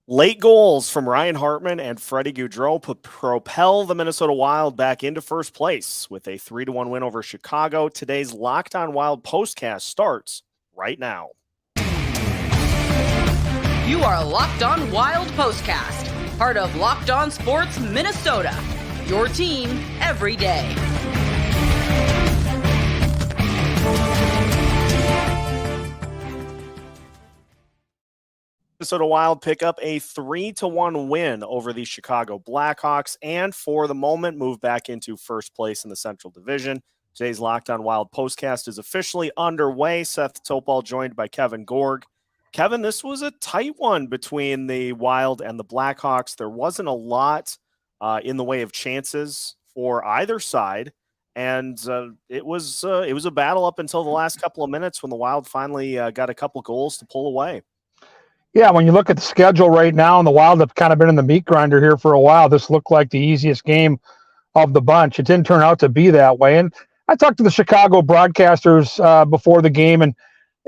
Late goals from Ryan Hartman and Freddy Gaudreau propel the Minnesota Wild back into first place with a 3-1 win over Chicago. Today's Locked On Wild postcast starts right now. You are Locked On Wild Postcast, part of Locked On Sports Minnesota, your team every day. Minnesota Wild pick up a 3-1 win over the Chicago Blackhawks and for the moment move back into first place in the Central Division. Today's Locked On Wild postcast is officially underway. Seth Topal joined by Kevin Gorg. Kevin, this was a tight one between the Wild and the Blackhawks. There wasn't a lot in the way of chances for either side, and it was a battle up until the last couple of minutes when the Wild finally got a couple goals to pull away. Yeah, when you look at the schedule right now, and the Wild have kind of been in the meat grinder here for a while, this looked like the easiest game of the bunch. It didn't turn out to be that way. And I talked to the Chicago broadcasters before the game, and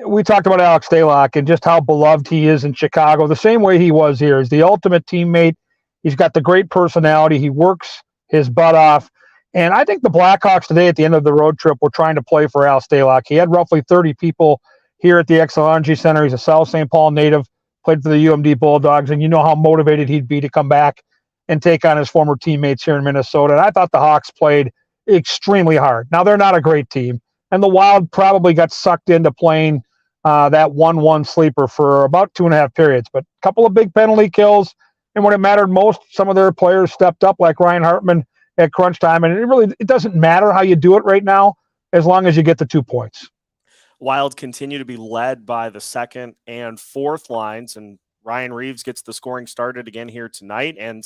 we talked about Alex Stalock and just how beloved he is in Chicago, the same way he was here. He's the ultimate teammate. He's got the great personality. He works his butt off. And I think the Blackhawks today at the end of the road trip were trying to play for Al Stalock. He had roughly 30 people here at the Xcel Center. He's a South St. Paul native. Played for the UMD Bulldogs, and you know how motivated he'd be to come back and take on his former teammates here in Minnesota. And I thought the Hawks played extremely hard. Now, they're not a great team, and the Wild probably got sucked into playing that 1-1 sleeper for about 2.5 periods. But a couple of big penalty kills, and when it mattered most, some of their players stepped up, like Ryan Hartman at crunch time. And it doesn't matter how you do it right now as long as you get the 2 points. Wild continue to be led by the second and fourth lines, and Ryan Reaves gets the scoring started again here tonight, and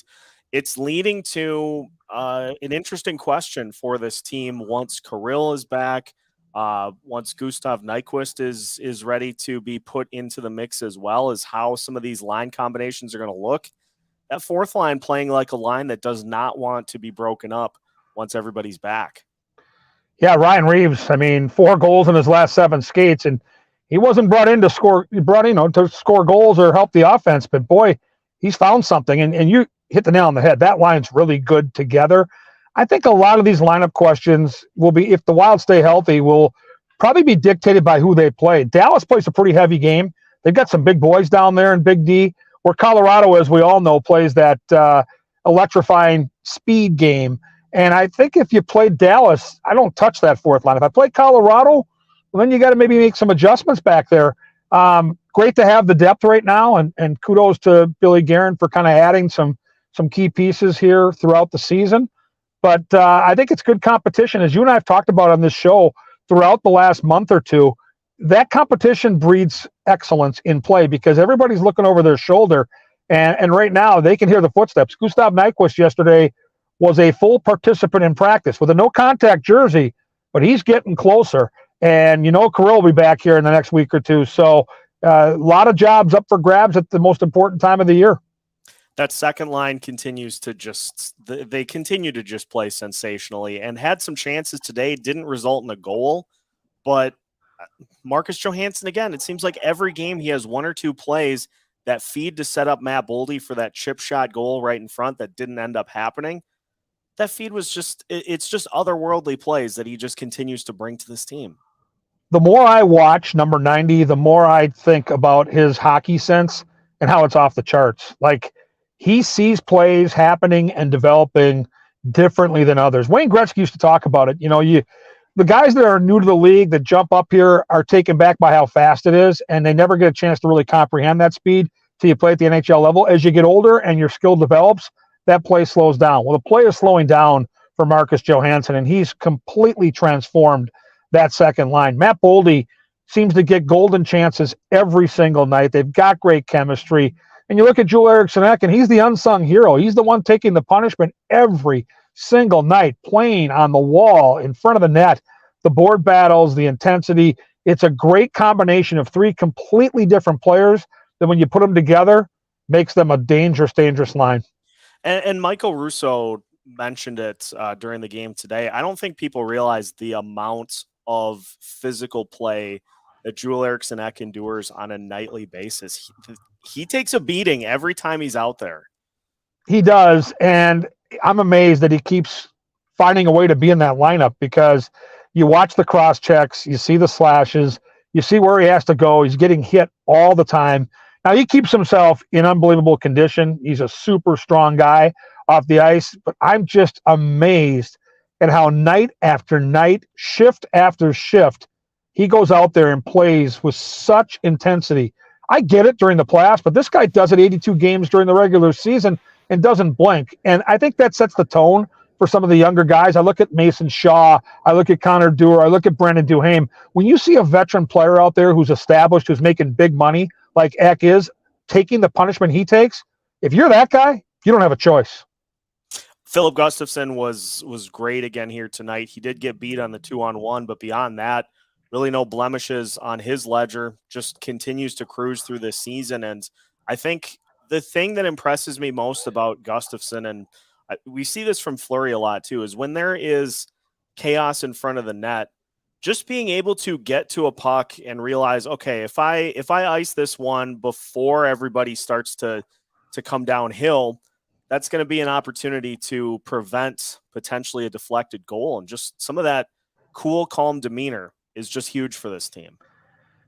it's leading to an interesting question for this team once Kirill is back, once Gustav Nyquist is ready to be put into the mix as well, as how some of these line combinations are going to look. That fourth line playing like a line that does not want to be broken up once everybody's back. Yeah, Ryan Reaves, 4 goals in his last 7 skates, and he wasn't brought in to score, to score goals or help the offense, but boy, he's found something, and you hit the nail on the head. That line's really good together. I think a lot of these lineup questions will be, if the Wild stay healthy, will probably be dictated by who they play. Dallas plays a pretty heavy game. They've got some big boys down there in Big D, where Colorado, as we all know, plays that electrifying speed game. And I think if you play Dallas, I don't touch that fourth line. If I play Colorado, well, then you got to maybe make some adjustments back there. Great to have the depth right now, and kudos to Billy Guerin for kind of adding some key pieces here throughout the season. But I think it's good competition. As you and I have talked about on this show throughout the last month or two, that competition breeds excellence in play because everybody's looking over their shoulder. And right now, they can hear the footsteps. Gustav Nyquist yesterday was a full participant in practice with a no-contact jersey, but he's getting closer. And Kirill will be back here in the next week or two. So a lot of jobs up for grabs at the most important time of the year. That second line continues to they continue to just play sensationally and had some chances today, didn't result in a goal. But Marcus Johansson, again, it seems like every game he has 1 or 2 plays that feed to set up Matt Boldy for that chip shot goal right in front that didn't end up happening. That feed was it's just otherworldly plays that he just continues to bring to this team. The more I watch number 90, the more I think about his hockey sense and how it's off the charts. Like, he sees plays happening and developing differently than others. Wayne Gretzky used to talk about it. The guys that are new to the league that jump up here are taken back by how fast it is, and they never get a chance to really comprehend that speed till you play at the NHL level. As you get older and your skill develops, that play slows down. Well, the play is slowing down for Marcus Johansson, and he's completely transformed that second line. Matt Boldy seems to get golden chances every single night. They've got great chemistry. And you look at Joel Eriksson Ek, and he's the unsung hero. He's the one taking the punishment every single night, playing on the wall, in front of the net, the board battles, the intensity. It's a great combination of 3 completely different players that when you put them together, makes them a dangerous, dangerous line. And Michael Russo mentioned it during the game today. I don't think people realize the amount of physical play that Joel Eriksson Ek endures on a nightly basis. He takes a beating every time he's out there. He does, and I'm amazed that he keeps finding a way to be in that lineup, because you watch the cross checks, you see the slashes, you see where he has to go. He's getting hit all the time. Now, he keeps himself in unbelievable condition. He's a super strong guy off the ice, but I'm just amazed at how night after night, shift after shift, he goes out there and plays with such intensity. I get it during the playoffs, but this guy does it 82 games during the regular season and doesn't blink. And I think that sets the tone for some of the younger guys. I look at Mason Shaw, I look at Connor Dewar, I look at Brendan Duhaime. When you see a veteran player out there who's established, who's making big money, like Ek is, taking the punishment he takes, if you're that guy, you don't have a choice. Philip Gustafsson was great again here tonight. He did get beat on the 2-on-1, but beyond that, really no blemishes on his ledger. Just continues to cruise through this season. And I think the thing that impresses me most about Gustafsson, and we see this from Fleury a lot too, is when there is chaos in front of the net, just being able to get to a puck and realize, okay, if I ice this one before everybody starts to come downhill, that's going to be an opportunity to prevent potentially a deflected goal. And just some of that cool, calm demeanor is just huge for this team.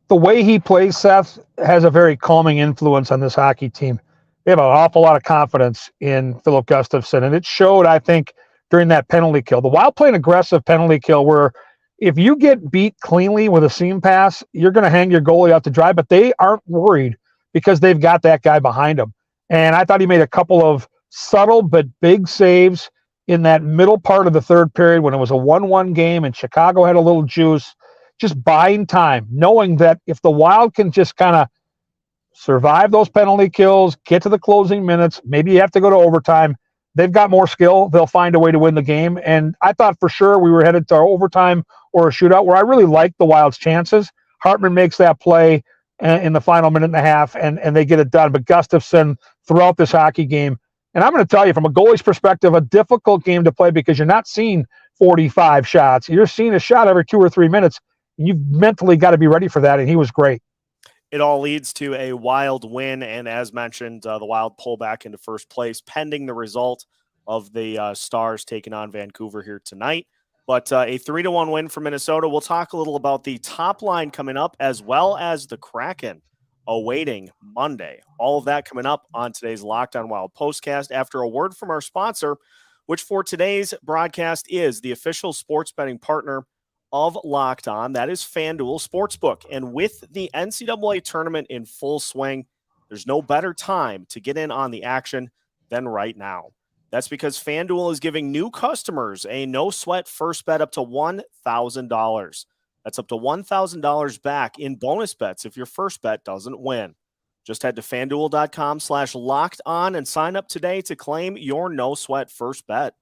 The way he plays, Seth, has a very calming influence on this hockey team. They have an awful lot of confidence in Philip Gustafsson, and it showed, I think, during that penalty kill. The Wild play an aggressive penalty kill where if you get beat cleanly with a seam pass, you're going to hang your goalie out to dry, but they aren't worried because they've got that guy behind them. And I thought he made a couple of subtle but big saves in that middle part of the third period when it was a 1-1 game and Chicago had a little juice, just buying time, knowing that if the Wild can just kind of survive those penalty kills, get to the closing minutes, maybe you have to go to overtime, they've got more skill, they'll find a way to win the game. And I thought for sure we were headed to overtime or a shootout, where I really liked the Wild's chances. Hartman makes that play in the final minute and a half, and they get it done. But Gustafsson, throughout this hockey game, and I'm going to tell you, from a goalie's perspective, a difficult game to play because you're not seeing 45 shots. You're seeing a shot every 2 or 3 minutes. You've mentally got to be ready for that, and he was great. It all leads to a Wild win, and as mentioned, the Wild pull back into first place, pending the result of the Stars taking on Vancouver here tonight. But a 3-1 win for Minnesota. We'll talk a little about the top line coming up, as well as the Kraken awaiting Monday. All of that coming up on today's Locked On Wild postcast after a word from our sponsor, which for today's broadcast is the official sports betting partner of Locked On. That is FanDuel Sportsbook. And with the NCAA tournament in full swing, there's no better time to get in on the action than right now. That's because FanDuel is giving new customers a no-sweat first bet up to $1,000. That's up to $1,000 back in bonus bets if your first bet doesn't win. Just head to FanDuel.com/lockedon and sign up today to claim your no-sweat first bet.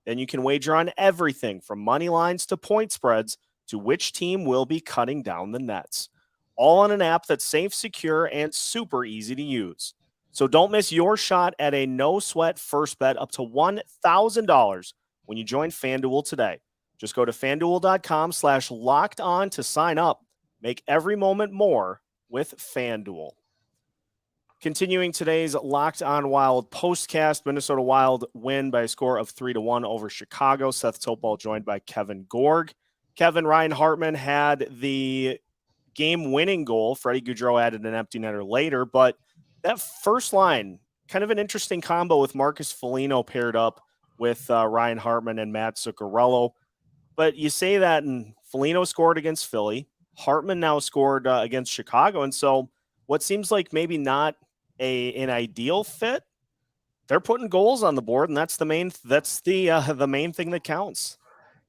Then you can wager on everything from money lines to point spreads to which team will be cutting down the nets. All on an app that's safe, secure, and super easy to use. So don't miss your shot at a no-sweat first bet up to $1,000 when you join FanDuel today. Just go to FanDuel.com/lockedon to sign up. Make every moment more with FanDuel. Continuing today's Locked On Wild postcast, Minnesota Wild win by a score of 3-1 over Chicago. Seth Topol joined by Kevin Gorg. Kevin, Ryan Hartman had the game-winning goal. Freddy Gaudreau added an empty netter later, but that first line, kind of an interesting combo with Marcus Foligno paired up with Ryan Hartman and Matt Zuccarello. But you say that, and Foligno scored against Philly. Hartman now scored against Chicago, and so what seems like maybe not an ideal fit, they're putting goals on the board, and that's the main thing that counts.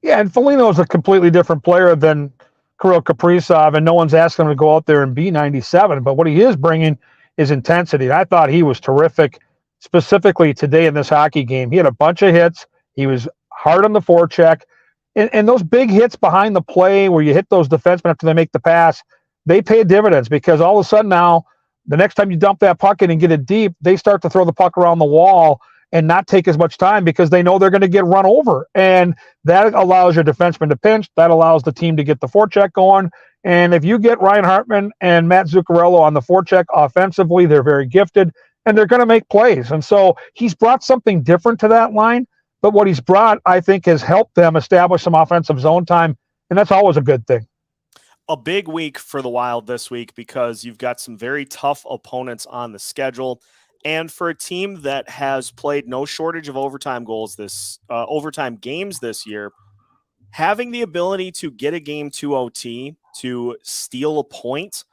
Yeah, and Foligno is a completely different player than Kirill Kaprizov, and no one's asking him to go out there and be 97. But what he is bringing is intensity. And I thought he was terrific, specifically today in this hockey game. He had a bunch of hits. He was hard on the forecheck. And those big hits behind the play where you hit those defensemen after they make the pass, they pay dividends because all of a sudden now, the next time you dump that puck in and get it deep, they start to throw the puck around the wall, and not take as much time because they know they're going to get run over. And that allows your defenseman to pinch. That allows the team to get the forecheck going. And if you get Ryan Hartman and Matt Zuccarello on the forecheck offensively, they're very gifted, and they're going to make plays. And so he's brought something different to that line. But what he's brought, I think, has helped them establish some offensive zone time, and that's always a good thing. A big week for the Wild this week because you've got some very tough opponents on the schedule. And for a team that has played no shortage of overtime games this year, having the ability to get a game to OT, to steal a point,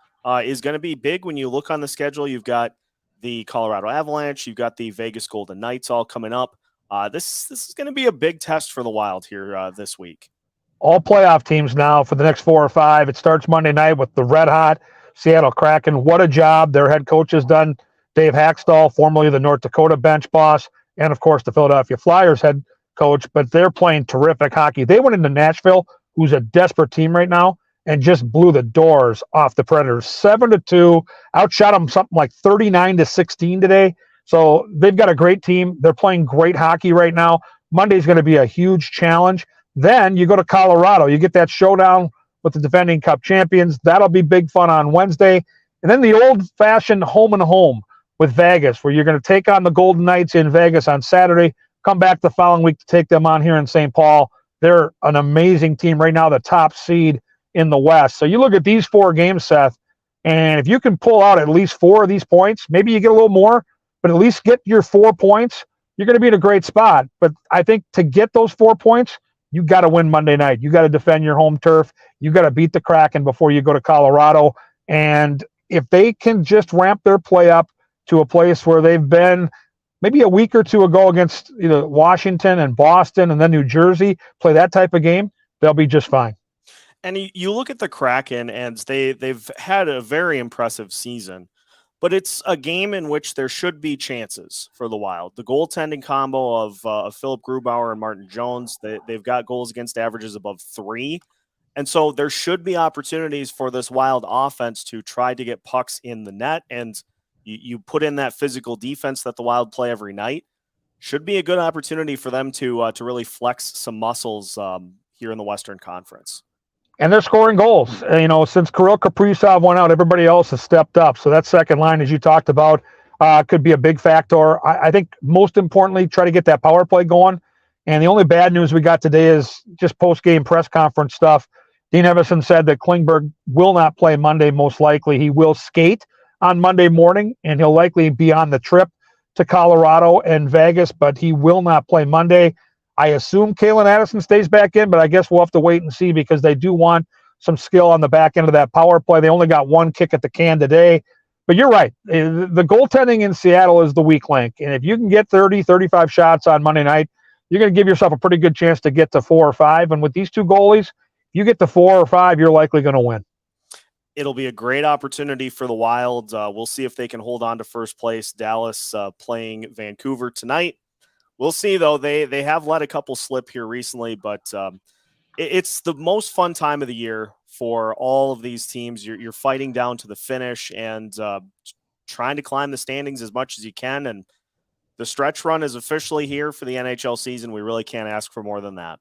is going to be big when you look on the schedule. You've got the Colorado Avalanche, you've got the Vegas Golden Knights all coming up. This is going to be a big test for the Wild here this week. All playoff teams now for the next 4 or 5. It starts Monday night with the red-hot Seattle Kraken. What a job their head coach has done. Dave Haxtell, formerly the North Dakota bench boss, and, of course, the Philadelphia Flyers head coach. But they're playing terrific hockey. They went into Nashville, who's a desperate team right now, and just blew the doors off the Predators. 7-2, outshot them something like 39-16 today. So they've got a great team. They're playing great hockey right now. Monday's going to be a huge challenge. Then you go to Colorado. You get that showdown with the defending Cup champions. That'll be big fun on Wednesday. And then the old-fashioned home and home with Vegas, where you're going to take on the Golden Knights in Vegas on Saturday, come back the following week to take them on here in St. Paul. They're an amazing team right now, the top seed in the West. So you look at these 4 games, Seth, and if you can pull out at least 4 of these points, maybe you get a little more, but at least get your 4 points, you're going to be in a great spot. But I think to get those 4 points, you got to win Monday night. You got to defend your home turf. You got to beat the Kraken before you go to Colorado. And if they can just ramp their play up to a place where they've been maybe a week or 2 ago against Washington and Boston and then New Jersey, play that type of game, they'll be just fine. And you look at the Kraken, and they've had a very impressive season. But it's a game in which there should be chances for the Wild. The goaltending combo of Philip Grubauer and Martin Jones, they've got goals against averages above 3. And so there should be opportunities for this Wild offense to try to get pucks in the net. And you put in that physical defense that the Wild play every night. Should be a good opportunity for them to really flex some muscles here in the Western Conference. And they're scoring goals. Since Kirill Kaprizov went out, everybody else has stepped up. So that second line, as you talked about, could be a big factor. I think most importantly, try to get that power play going. And the only bad news we got today is just post-game press conference stuff. Dean Evason said that Klingberg will not play Monday, most likely. He will skate on Monday morning, and he'll likely be on the trip to Colorado and Vegas, but he will not play Monday. I assume Kalen Addison stays back in, but I guess we'll have to wait and see because they do want some skill on the back end of that power play. They only got 1 kick at the can today. But you're right. The goaltending in Seattle is the weak link. And if you can get 30, 35 shots on Monday night, you're going to give yourself a pretty good chance to get to 4 or 5. And with these 2 goalies, you get to 4 or 5, you're likely going to win. It'll be a great opportunity for the Wild. We'll see if they can hold on to first place. Dallas playing Vancouver tonight. We'll see, though. They have let a couple slip here recently, but it's the most fun time of the year for all of these teams. You're fighting down to the finish and trying to climb the standings as much as you can. And the stretch run is officially here for the NHL season. We really can't ask for more than that.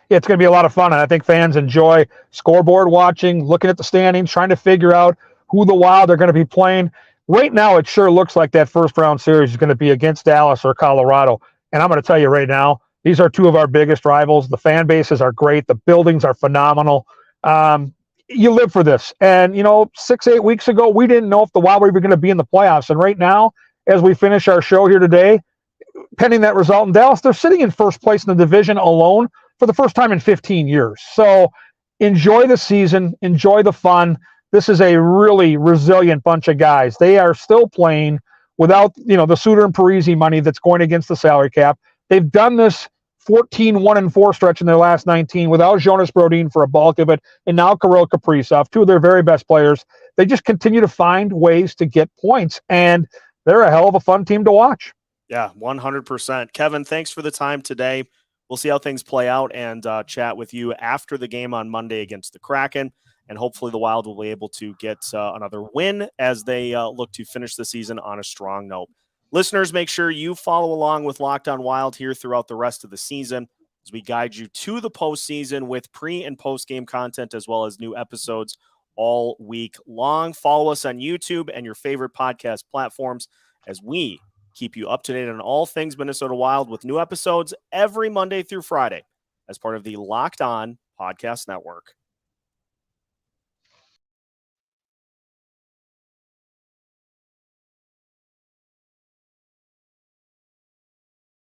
Yeah, it's going to be a lot of fun, and I think fans enjoy scoreboard watching, looking at the standings, trying to figure out who the Wild are going to be playing. Right now, it sure looks like that first-round series is going to be against Dallas or Colorado. And I'm going to tell you right now, these are 2 of our biggest rivals. The fan bases are great. The buildings are phenomenal. You live for this. And, 6-8 weeks ago, we didn't know if the Wild were even going to be in the playoffs. And right now, as we finish our show here today, pending that result in Dallas, they're sitting in first place in the division alone for the first time in 15 years. So enjoy the season. Enjoy the fun. This is a really resilient bunch of guys. They are still playing without, the Suter and Parisi money that's going against the salary cap. They've done this 14-1-4 stretch in their last 19 without Jonas Brodin for a bulk of it, and now Kirill Kaprizov, 2 of their very best players. They just continue to find ways to get points, and they're a hell of a fun team to watch. Yeah, 100%. Kevin, thanks for the time today. We'll see how things play out and chat with you after the game on Monday against the Kraken. And hopefully the Wild will be able to get another win as they look to finish the season on a strong note. Listeners, make sure you follow along with Locked On Wild here throughout the rest of the season as we guide you to the postseason with pre- and post-game content as well as new episodes all week long. Follow us on YouTube and your favorite podcast platforms as we keep you up to date on all things Minnesota Wild with new episodes every Monday through Friday as part of the Locked On Podcast Network.